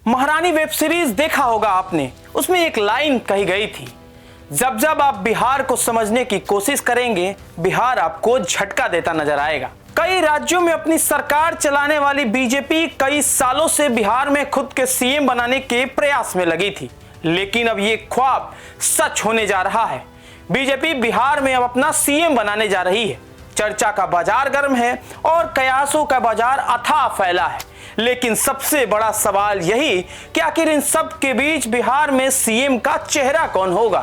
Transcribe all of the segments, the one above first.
महारानी web series देखा होगा आपने, उसमें एक लाइन कही गई थी, जब जब आप बिहार को समझने की कोशिश करेंगे बिहार आपको झटका देता नजर आएगा। कई राज्यों में अपनी सरकार चलाने वाली बीजेपी कई सालों से बिहार में खुद के सीएम बनाने के प्रयास में लगी थी, लेकिन अब ये ख्वाब सच होने जा रहा है। बीजेपी बिहार में अब अपना सीएम बनाने जा रही है। चर्चा का बाजार गर्म है और कयासों का बाजार अथाह फैला है, लेकिन सबसे बड़ा सवाल यही कि आखिर इन सब के बीच बिहार में सीएम का चेहरा कौन होगा।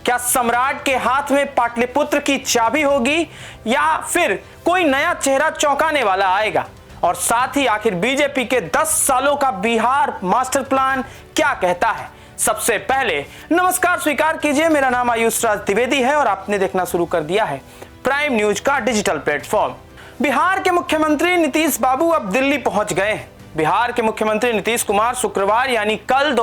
क्या सम्राट के हाथ में पाटलिपुत्र की चाबी होगी या फिर कोई नया चेहरा चौंकाने वाला आएगा। और साथ ही आखिर बीजेपी के 10 सालों का बिहार मास्टर प्लान क्या कहता है। सबसे पहले नमस्कार स्वीकार कीजिए, मेरा नाम आयुष राज द्विवेदी है और आपने देखना शुरू कर दिया है प्राइम न्यूज का डिजिटल प्लेटफॉर्म। बिहार के मुख्यमंत्री नीतीश बाबू अब दिल्ली पहुंच गए हैं। बिहार के मुख्यमंत्री नीतीश कुमार शुक्रवार यानी कल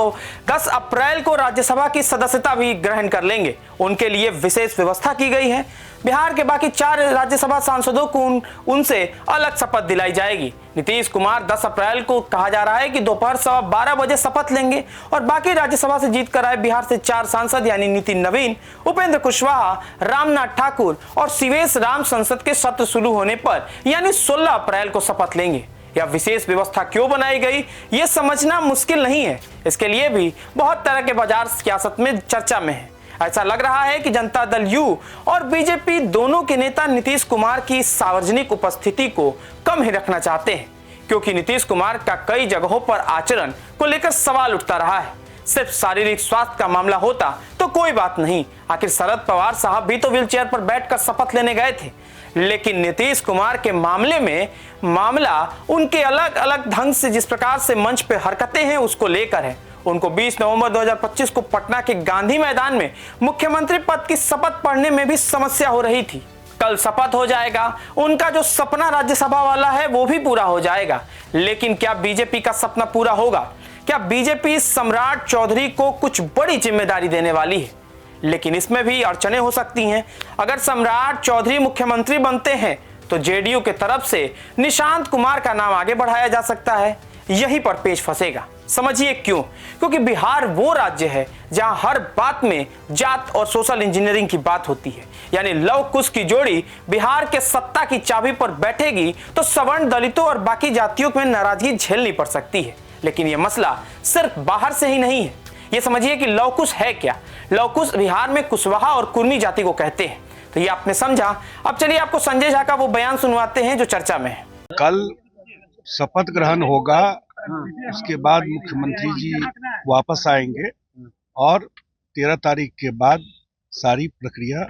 10 अप्रैल को राज्यसभा की सदस्यता भी ग्रहण कर लेंगे। उनके लिए विशेष व्यवस्था की गई है। बिहार के बाकी 4 राज्यसभा सांसदों को उनसे अलग शपथ दिलाई जाएगी। नीतीश कुमार 10 अप्रैल को कहा जा रहा है कि दोपहर 12:15 बजे शपथ लेंगे और बाकी राज्यसभा से जीत कर आए बिहार से 4 सांसद यानी नितिन नवीन, उपेंद्र कुशवाहा, रामनाथ ठाकुर और शिवेश राम संसद के सत्र शुरू होने पर यानी 16 अप्रैल को शपथ लेंगे। यह विशेष व्यवस्था क्यों बनाई गई यह समझना मुश्किल नहीं है। इसके लिए भी बहुत तरह के बाजार सियासत में चर्चा में है। ऐसा लग रहा है कि जनता दल यू और बीजेपी दोनों के नेता नीतीश कुमार की सार्वजनिक उपस्थिति को कम ही रखना चाहते हैं, क्योंकि नीतीश कुमार का कई जगहों पर आचरण को लेकर सवाल उठता रहा है। सिर्फ शारीरिक स्वास्थ्य का मामला होता तो कोई बात नहीं, आखिर शरद पवार साहब भी तो व्हीलचेयर पर बैठकर शपथ लेने गए थे। लेकिन नीतीश कुमार के मामले में मामला उनके अलग अलग ढंग से जिस प्रकार से मंच पे हरकतें हैं उसको लेकर है। उनको 20 नवंबर 2025 को पटना के गांधी मैदान में मुख्यमंत्री पद की शपथ पढ़ने में भी समस्या हो रही थी। कल शपथ हो जाएगा, उनका जो सपना राज्यसभा वाला है वो भी पूरा हो जाएगा। लेकिन क्या बीजेपी का सपना पूरा होगा? क्या बीजेपी सम्राट चौधरी को कुछ बड़ी जिम्मेदारी देने वाली है? लेकिन इसमें भी अड़चनें हो सकती हैं। अगर सम्राट चौधरी मुख्यमंत्री बनते हैं तो जेडीयू के तरफ से निशांत कुमार का नाम आगे बढ़ाया जा सकता है। यहीं पर पेच फंसेगा। समझिए क्यों? क्योंकि बिहार वो राज्य है जहां हर बात में जात और सोशल इंजीनियरिंग की बात होती है। यानी लव कुश की जोड़ी बिहार के सत्ता की चाबी पर बैठेगी तो सवर्ण, दलितों और बाकी जातियों में नाराजगी झेलनी पड़ सकती है। लेकिन यह मसला सिर्फ बाहर से ही नहीं है। ये समझिए कि लव कुश है क्या। लव कुश बिहार में कुशवाहा और कुर्मी जाति को कहते हैं। तो ये आपने समझा। अब चलिए आपको संजय झा का वो बयान सुनवाते हैं जो चर्चा में है। कल शपथ ग्रहण होगा, उसके बाद मुख्यमंत्री जी वापस आएंगे और 13 तारीख के बाद सारी प्रक्रिया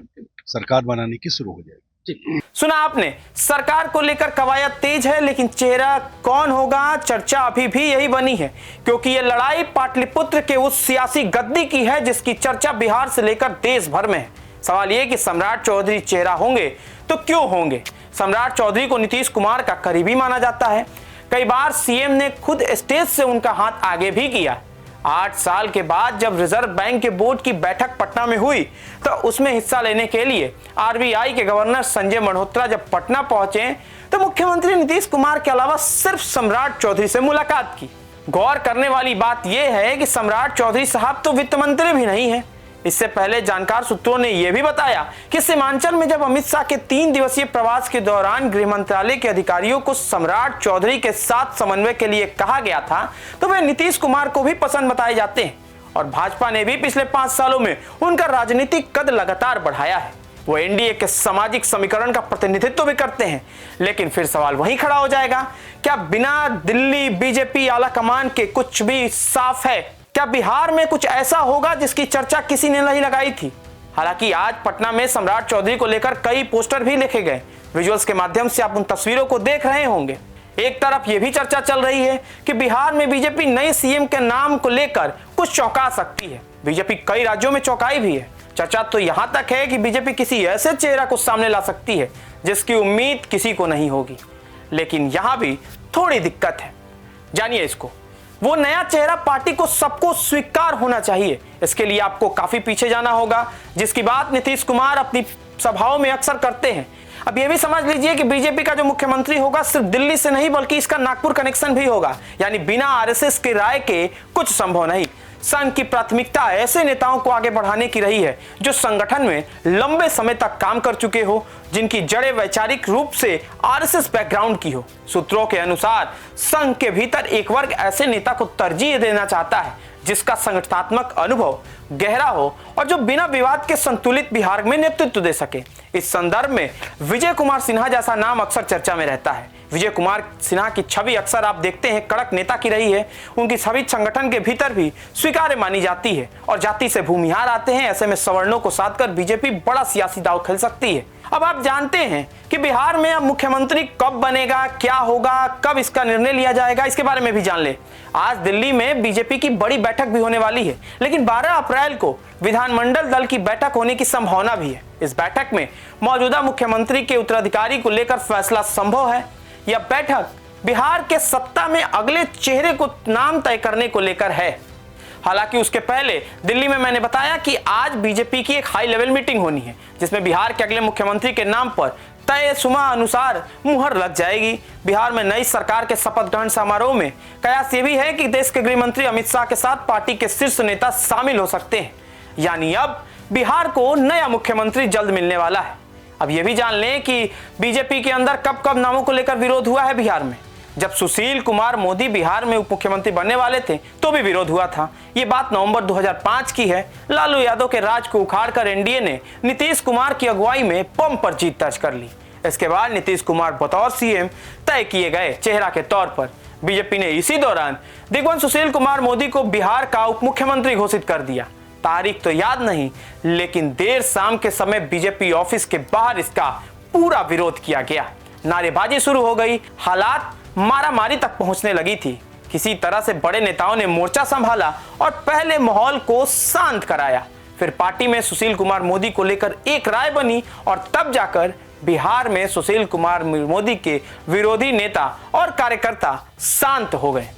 सरकार बनाने की शुरू हो जाएगी। सुना आपने, सरकार को लेकर कवायद तेज है, लेकिन चेहरा कौन होगा चर्चा अभी भी यही बनी है, क्योंकि यह लड़ाई पाटलिपुत्र के उस सियासी गद्दी की है जिसकी चर्चा बिहार से लेकर देश भर में है। सवाल यह कि सम्राट चौधरी चेहरा होंगे तो क्यों होंगे। सम्राट चौधरी को नीतीश कुमार का करीबी माना जाता है। कई बार सीएम ने खुद स्टेज से उनका हाथ आगे भी किया। 8 साल के बाद जब रिजर्व बैंक के बोर्ड की बैठक पटना में हुई तो उसमें हिस्सा लेने के लिए आरबीआई के गवर्नर संजय मल्होत्रा जब पटना पहुंचे तो मुख्यमंत्री नीतीश कुमार के अलावा सिर्फ सम्राट चौधरी से मुलाकात की। गौर करने वाली बात यह है कि सम्राट चौधरी साहब तो वित्त मंत्री भी नहीं है। इससे पहले जानकार सूत्रों ने यह भी बताया कि सीमांचल में जब अमित शाह के 3 दिवसीय प्रवास के दौरान गृह मंत्रालय के अधिकारियों को सम्राट चौधरी के साथ समन्वय के लिए कहा गया था तो वे नीतीश कुमार को भी पसंद बताए जाते हैं। और भाजपा ने भी पिछले 5 सालों में उनका राजनीतिक कद लगातार बढ़ाया है। वो एनडीए के सामाजिक समीकरण का प्रतिनिधित्व भी करते हैं। लेकिन फिर सवाल वहीं खड़ा हो जाएगा, क्या बिना दिल्ली बीजेपी आला कमान के कुछ भी साफ है? क्या बिहार में कुछ ऐसा होगा जिसकी चर्चा किसी ने नहीं लगाई थी? हालांकि आज पटना में सम्राट चौधरी को लेकर कई पोस्टर भी लिखे गए। विजुअल्स के माध्यम से आप उन तस्वीरों को देख रहे होंगे। एक तरफ यह भी चर्चा चल रही है कि बिहार में बीजेपी नए सीएम के नाम को लेकर कुछ चौंका सकती है। बीजेपी कई राज्यों में चौंकाई भी है। चर्चा तो यहां तक है कि बीजेपी किसी ऐसे चेहरा को सामने ला सकती है जिसकी उम्मीद किसी को नहीं होगी। लेकिन यहां भी थोड़ी दिक्कत है। जानिए इसको। वो नया चेहरा पार्टी को सबको स्वीकार होना चाहिए। इसके लिए आपको काफी पीछे जाना होगा, जिसकी बात नीतीश कुमार अपनी सभाओं में अक्सर करते हैं। अब ये भी समझ लीजिए कि बीजेपी का जो मुख्यमंत्री होगा सिर्फ दिल्ली से नहीं बल्कि इसका नागपुर कनेक्शन भी होगा, यानी बिना आरएसएस के राय के कुछ संभव नहीं। संघ की प्राथमिकता ऐसे नेताओं को आगे बढ़ाने की रही है जो संगठन में लंबे समय तक काम कर चुके हो, जिनकी जड़ें वैचारिक रूप से आरएसएस बैकग्राउंड की हो। सूत्रों के अनुसार संघ के भीतर एक वर्ग ऐसे नेता को तरजीह देना चाहता है जिसका संगठनात्मक अनुभव गहरा हो और जो बिना विवाद के संतुलित बिहार में नेतृत्व दे सके। इस संदर्भ में विजय कुमार सिन्हा जैसा नाम अक्सर चर्चा में रहता है। विजय कुमार सिन्हा की छवि अक्सर आप देखते हैं कड़क नेता की रही है। उनकी छवि संगठन के भीतर भी स्वीकार्य मानी जाती है और जाति से भूमिहार आते हैं। ऐसे में सवर्णों को साध कर बीजेपी बड़ा सियासी दांव खेल सकती है। अब आप जानते हैं कि बिहार में अब मुख्यमंत्री कब बनेगा, क्या होगा, कब इसका निर्णय लिया जाएगा, इसके बारे में भी जान ले। आज दिल्ली में बीजेपी की बड़ी बैठक भी होने वाली है, लेकिन 12 अप्रैल को विधानमंडल दल की बैठक होने की संभावना भी है। इस बैठक में मौजूदा मुख्यमंत्री के उत्तराधिकारी को लेकर फैसला संभव है। यह बैठक बिहार के सत्ता में अगले चेहरे को नाम तय करने को लेकर है। हालांकि उसके पहले दिल्ली में मैंने बताया कि आज बीजेपी की एक हाई लेवल मीटिंग होनी है जिसमें बिहार के अगले मुख्यमंत्री के नाम पर तयशुमा अनुसार मुहर लग जाएगी। बिहार में नई सरकार के शपथ ग्रहण समारोह में कयास ये भी है कि देश के गृह मंत्री अमित शाह के साथ पार्टी के शीर्ष नेता शामिल हो सकते हैं, यानी अब बिहार को नया मुख्यमंत्री जल्द मिलने वाला है। अब यह भी जान लें कि बीजेपी के अंदर कब कब नामों को लेकर विरोध हुआ है बिहार में। जब सुशील कुमार मोदी बिहार में उप मुख्यमंत्री बनने वाले थे तो भी विरोध हुआ था। ये बात नवंबर 2005 की है। लालू यादव के राज को उखाड़कर एनडीए ने नीतीश कुमार की अगुवाई में बम पर जीत दर्ज कर ली। इसके बाद नीतीश कुमार बतौर सीएम तय किए गए चेहरा के तौर पर। बीजेपी ने इसी दौरान दिग्गज सुशील कुमार मोदी को बिहार का उप मुख्यमंत्री घोषित कर दिया। तारीख तो याद नहीं, लेकिन देर शाम के समय बीजेपी ऑफिस के बाहर इसका पूरा विरोध किया गया। नारेबाजी शुरू हो गई, हालात मारामारी तक पहुंचने लगी थी। किसी तरह से बड़े नेताओं ने मोर्चा संभाला और पहले माहौल को शांत कराया। फिर पार्टी में सुशील कुमार मोदी को लेकर एक राय बनी और तब जाकर बिहार में सुशील कुमार मोदी के विरोधी नेता और कार्यकर्ता शांत हो गए।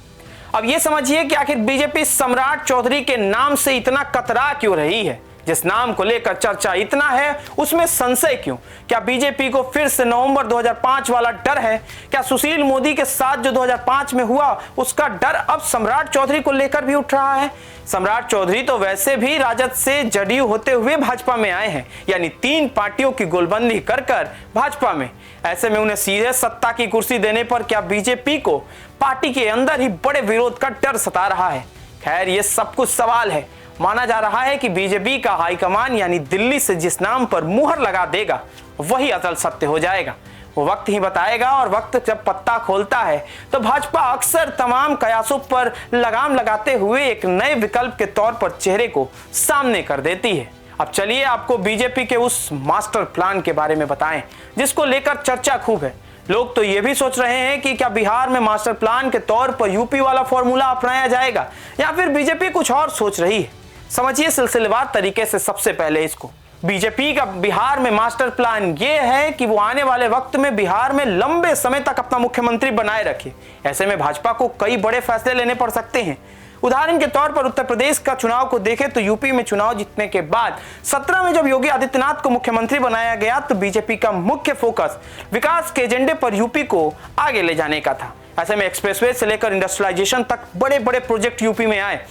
अब ये समझिए कि आखिर बीजेपी सम्राट चौधरी के नाम से इतना कतरा क्यों रही है। जिस नाम को लेकर चर्चा इतना है उसमें संशय क्यों? क्या बीजेपी को फिर से नवंबर 2005 वाला डर है? क्या सुशील मोदी के साथ जो 2005 में हुआ उसका डर अब सम्राट चौधरी को लेकर भी उठ रहा है? सम्राट चौधरी तो वैसे भी राजद से जदयू होते हुए भाजपा में आए हैं, यानी 3 पार्टियों की गोलबंदी कर भाजपा में। ऐसे में उन्हें सीधे सत्ता की कुर्सी देने पर क्या बीजेपी को पार्टी के अंदर ही बड़े विरोध का डर सता रहा है? खैर, ये सब कुछ सवाल है। माना जा रहा है कि बीजेपी का हाईकमान यानी दिल्ली से जिस नाम पर मुहर लगा देगा वही असल सत्य हो जाएगा। वो वक्त ही बताएगा, और वक्त जब पत्ता खोलता है तो भाजपा अक्सर तमाम कयासों पर लगाम लगाते हुए एक नए विकल्प के तौर पर चेहरे को सामने कर देती है। अब चलिए आपको बीजेपी के उस मास्टर प्लान के बारे में बताएं जिसको लेकर चर्चा खूब है। लोग तो ये भी सोच रहे हैं कि क्या बिहार में मास्टर प्लान के तौर पर यूपी वाला फॉर्मूला अपनाया जाएगा या फिर बीजेपी कुछ और सोच रही है। समझिए सिलसिलेवार तरीके से। सबसे पहले इसको बीजेपी का बिहार में मास्टर प्लान ये है कि वो आने वाले वक्त में बिहार में लंबे समय तक अपना मुख्यमंत्री बनाए रखे। ऐसे में भाजपा को कई बड़े फैसले लेने पड़ सकते हैं। उदाहरण के तौर पर उत्तर प्रदेश का चुनाव को देखें तो यूपी में चुनाव जीतने के बाद 17 में जब योगी आदित्यनाथ को मुख्यमंत्री बनाया गया तो बीजेपी का मुख्य फोकस विकास के एजेंडे पर यूपी को आगे ले जाने का था। ऐसे में एक्सप्रेसवे से लेकर इंडस्ट्रियलाइजेशन तक बड़े बड़े प्रोजेक्ट यूपी में आए।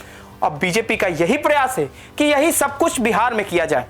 अब बीजेपी का यही प्रयास है कि यही सब कुछ बिहार में किया जाए,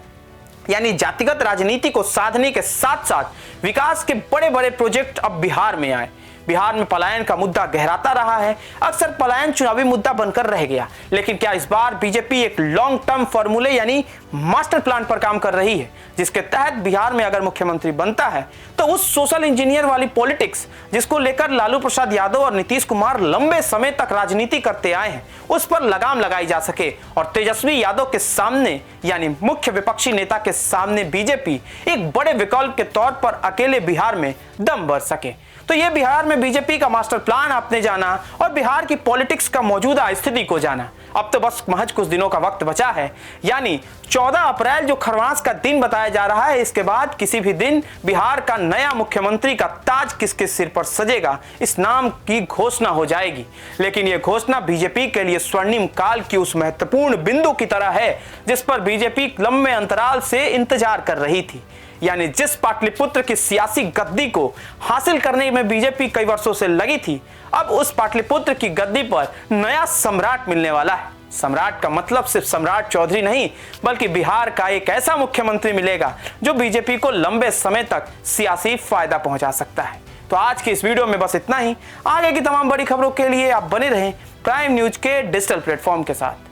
यानी जातिगत राजनीति को साधने के साथ साथ विकास के बड़े बड़े प्रोजेक्ट अब बिहार में आए। बिहार में पलायन का मुद्दा गहराता रहा है। अक्सर पलायन चुनावी मुद्दा बनकर रह गया, लेकिन क्या इस बार बीजेपी एक लॉन्ग टर्म फॉर्मूले यानी मास्टर प्लान पर काम कर रही है जिसके तहत बिहार में अगर मुख्यमंत्री बनता है तो उस सोशल इंजीनियर वाली पॉलिटिक्स जिसको लेकर लालू प्रसाद यादव और नीतीश कुमार लंबे समय तक राजनीति करते आए हैं उस पर लगाम लगाई जा सके और तेजस्वी यादव के सामने यानी मुख्य विपक्षी नेता के सामने बीजेपी एक बड़े विकल्प के तौर पर अकेले बिहार में दम भर सके। तो ये बिहार में बीजेपी का मास्टर प्लान आपने जाना और बिहार की पॉलिटिक्स का मौजूदा स्थिति को जाना। अब तो बस महज कुछ दिनों का वक्त बचा है, यानी 14 अप्रैल जो खरवास का दिन बताया जा रहा है। इसके बाद किसी भी दिन बिहार का नया मुख्यमंत्री का ताज किसके सिर पर सजेगा इस नाम की घोषणा हो जाएगी। लेकिन यह घोषणा बीजेपी के लिए स्वर्णिम काल की उस महत्वपूर्ण बिंदु की तरह है जिस पर बीजेपी लंबे अंतराल से इंतजार कर रही थी। यानी जिस पाटलिपुत्र की सियासी गद्दी को हासिल करने में बीजेपी कई वर्षों से लगी थी, अब उस पाटलिपुत्र की गद्दी पर नया सम्राट मिलने वाला है। सम्राट का मतलब सिर्फ सम्राट चौधरी नहीं, बल्कि बिहार का एक ऐसा मुख्यमंत्री मिलेगा जो बीजेपी को लंबे समय तक सियासी फायदा पहुंचा सकता है। तो आज की इस वीडियो में बस इतना ही। आगे की तमाम बड़ी खबरों के लिए आप बने रहें प्राइम न्यूज के डिजिटल प्लेटफॉर्म के साथ।